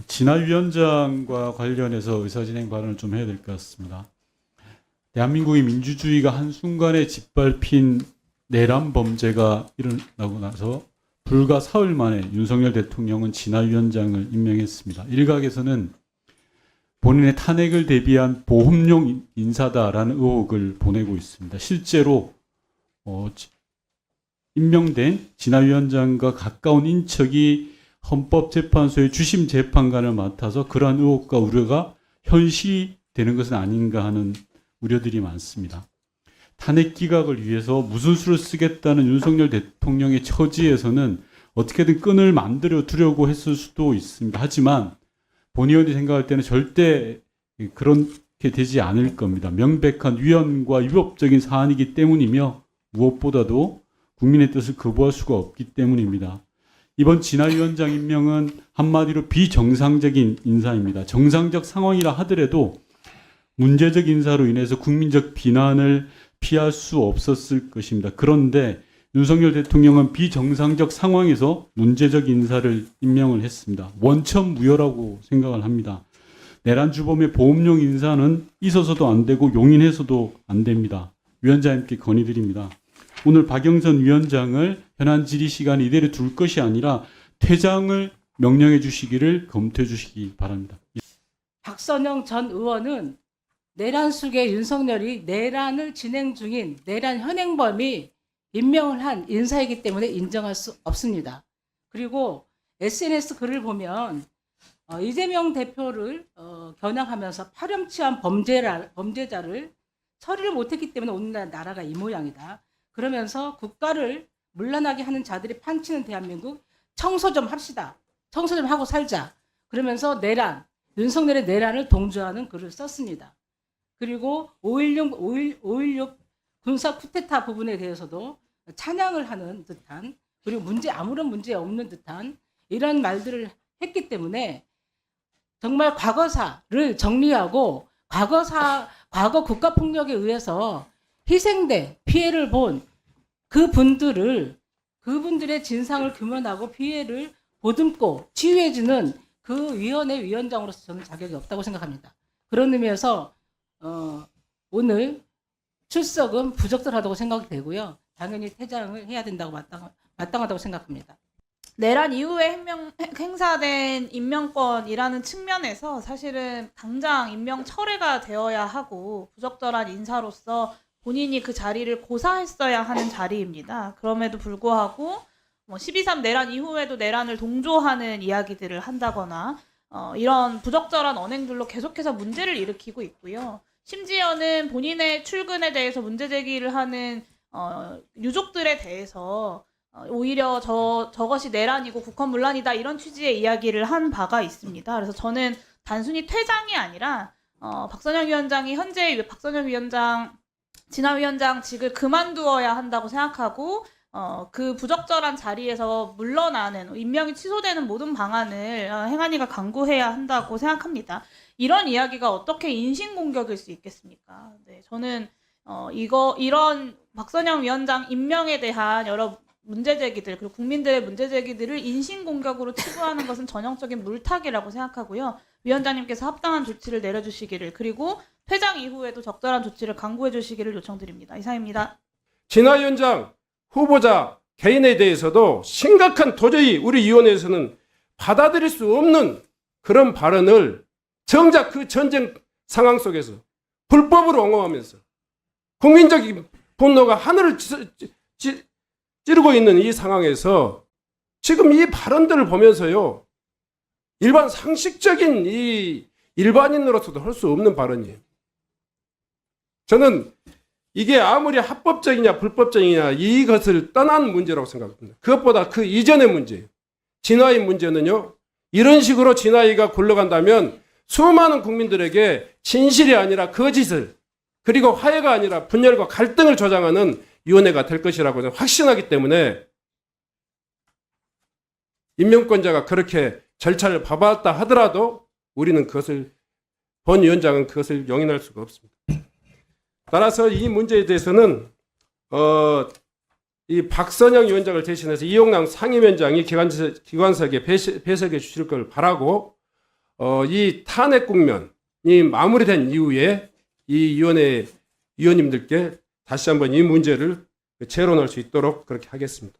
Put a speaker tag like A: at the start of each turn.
A: 진화위원장과 관련해서 의사진행 발언을 좀 해야 될 것 같습니다. 대한민국의 민주주의가 한순간에 짓밟힌 내란 범죄가 일어나고 나서 불과 사흘 만에 윤석열 대통령은 진화위원장을 임명했습니다. 일각에서는 본인의 탄핵을 대비한 보험용 인사다라는 의혹을 보내고 있습니다. 실제로 임명된 진화위원장과 가까운 인척이 헌법재판소의 주심 재판관을 맡아서 그러한 의혹과 우려가 현실이 되는 것은 아닌가 하는 우려들이 많습니다. 탄핵 기각을 위해서 무슨 수를 쓰겠다는 윤석열 대통령의 처지에서는 어떻게든 끈을 만들어 두려고 했을 수도 있습니다. 하지만 본 의원이 생각할 때는 절대 그렇게 되지 않을 겁니다. 명백한 위헌과 위법적인 사안이기 때문이며 무엇보다도 국민의 뜻을 거부할 수가 없기 때문입니다. 이번 진화위원장 임명은 한마디로 비정상적인 인사입니다. 정상적 상황이라 하더라도 문제적 인사로 인해서 국민적 비난을 피할 수 없었을 것입니다. 그런데 윤석열 대통령은 비정상적 상황에서 문제적 인사를 임명을 했습니다. 원천무효라고 생각을 합니다. 내란 주범의 보험용 인사는 있어서도 안 되고 용인해서도 안 됩니다. 위원장님께 건의드립니다. 오늘 박영선 위원장을 현안 질의 시간에 이대로 둘 것이 아니라 퇴장을 명령해 주시기를 검토해 주시기 바랍니다.
B: 박선영 전 의원은 내란 속에 윤석열이 내란을 진행 중인 내란 현행범이 임명을 한 인사이기 때문에 인정할 수 없습니다. 그리고 SNS 글을 보면 이재명 대표를 겨냥하면서 파렴치한 범죄자를 처리를 못했기 때문에 오늘 나라가 이 모양이다. 그러면서 국가를 문란하게 하는 자들이 판치는 대한민국 청소 좀 합시다. 청소 좀 하고 살자. 그러면서 윤석열의 내란을 동조하는 글을 썼습니다. 그리고 5.16 군사 쿠데타 부분에 대해서도 찬양을 하는 듯한, 그리고 아무런 문제 없는 듯한 이런 말들을 했기 때문에 정말 과거사를 정리하고 과거 국가폭력에 의해서 희생된 피해를 본 그분들의 진상을 규명하고 피해를 보듬고 치유해주는 그 위원회 위원장으로서 저는 자격이 없다고 생각합니다. 그런 의미에서 오늘 출석은 부적절하다고 생각이 되고요. 당연히 퇴장을 해야 된다고 마땅하다고 생각합니다.
C: 내란 이후에 행사된 임명권이라는 측면에서 사실은 당장 임명 철회가 되어야 하고 부적절한 인사로서 본인이 그 자리를 고사했어야 하는 자리입니다. 그럼에도 불구하고 12.3 내란 이후에도 내란을 동조하는 이야기들을 한다거나 이런 부적절한 언행들로 계속해서 문제를 일으키고 있고요. 심지어는 본인의 출근에 대해서 문제 제기를 하는 유족들에 대해서 오히려 저것이 내란이고 국헌문란이다 이런 취지의 이야기를 한 바가 있습니다. 그래서 저는 단순히 퇴장이 아니라 박선영 위원장이 현재 박선영 위원장, 진화위원장직을 그만두어야 한다고 생각하고 그 부적절한 자리에서 물러나는 임명이 취소되는 모든 방안을 행안위가 강구해야 한다고 생각합니다. 이런 이야기가 어떻게 인신공격일 수 있겠습니까? 네, 저는 이런 박선영 위원장 임명에 대한 여러 문제제기들 그리고 국민들의 문제제기들을 인신공격으로 치부하는 것은 전형적인 물타기라고 생각하고요. 위원장님께서 합당한 조치를 내려주시기를 그리고 퇴장 이후에도 적절한 조치를 강구해 주시기를 요청드립니다. 이상입니다.
D: 진화위원장 후보자 개인에 대해서도 심각한 도저히 우리 위원회에서는 받아들일 수 없는 그런 발언을 정작 그 전쟁 상황 속에서 불법으로 옹호하면서 국민적인 분노가 하늘을 찌르고 있는 이 상황에서 지금 이 발언들을 보면서요, 일반 상식적인 이 일반인으로서도 할 수 없는 발언이에요. 저는 이게 아무리 합법적이냐 불법적이냐 이것을 떠난 문제라고 생각합니다. 그것보다 그 이전의 문제예요. 진화의 문제는요, 이런 식으로 진화가 굴러간다면 수많은 국민들에게 진실이 아니라 거짓을, 그리고 화해가 아니라 분열과 갈등을 조장하는 위원회가 될 것이라고 저는 확신하기 때문에 임명권자가 그렇게 절차를 밟았다 하더라도 우리는 본 위원장은 그것을 용인할 수가 없습니다. 따라서 이 문제에 대해서는 이 박선영 위원장을 대신해서 이용남 상임위원장이 기관석에 배석해 주실 걸 바라고, 이 탄핵 국면이 마무리된 이후에 이 위원회 위원님들께 다시 한번 이 문제를 재론할 수 있도록 그렇게 하겠습니다.